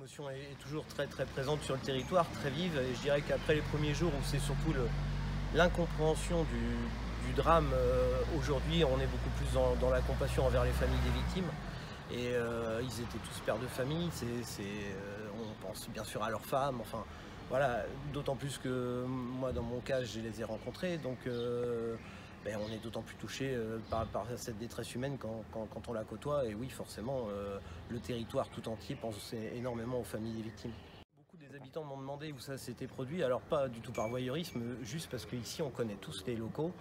L'émotion est toujours très présente sur le territoire, très vive, et je dirais qu'après les premiers jours où c'est surtout l'incompréhension du drame, aujourd'hui on est beaucoup plus dans la compassion envers les familles des victimes. Et ils étaient tous pères de famille, on pense bien sûr à leurs femmes, enfin voilà, d'autant plus que moi dans mon cas je les ai rencontrés, donc on est d'autant plus touché par cette détresse humaine quand on la côtoie. Et oui, forcément, le territoire tout entier pense énormément aux familles des victimes. Beaucoup des habitants m'ont demandé où ça s'était produit, alors pas du tout par voyeurisme, juste parce qu'ici on connaît tous les locaux.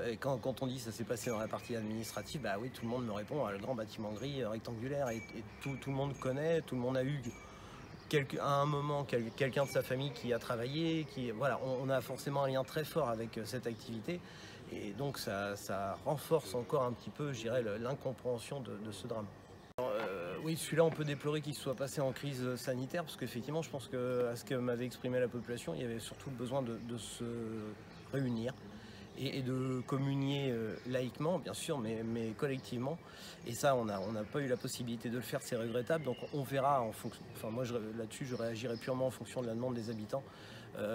Et quand on dit ça s'est passé dans la partie administrative, bah oui, tout le monde me répond, le grand bâtiment gris rectangulaire, et tout le monde connaît, tout le monde a eu à un moment quelqu'un de sa famille qui a travaillé, voilà, on a forcément un lien très fort avec cette activité, et donc ça renforce encore un petit peu, je dirais, l'incompréhension de ce drame. Oui, celui-là, on peut déplorer qu'il soit passé en crise sanitaire, parce qu'effectivement, je pense qu'à ce que m'avait exprimé la population, il y avait surtout le besoin de se réunir et de communier laïquement, bien sûr, mais collectivement. Et ça, on n'a pas eu la possibilité de le faire, c'est regrettable. Donc on verra en fonction. Enfin, moi, là-dessus, je réagirai purement en fonction de la demande des habitants.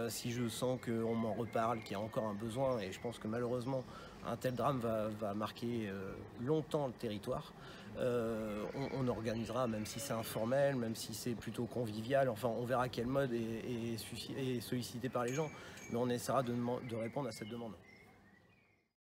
Si je sens qu'on m'en reparle, qu'il y a encore un besoin, et je pense que malheureusement, un tel drame va marquer longtemps le territoire, on organisera, même si c'est informel, même si c'est plutôt convivial. Enfin, on verra quel mode est sollicité par les gens, mais on essaiera de répondre à cette demande.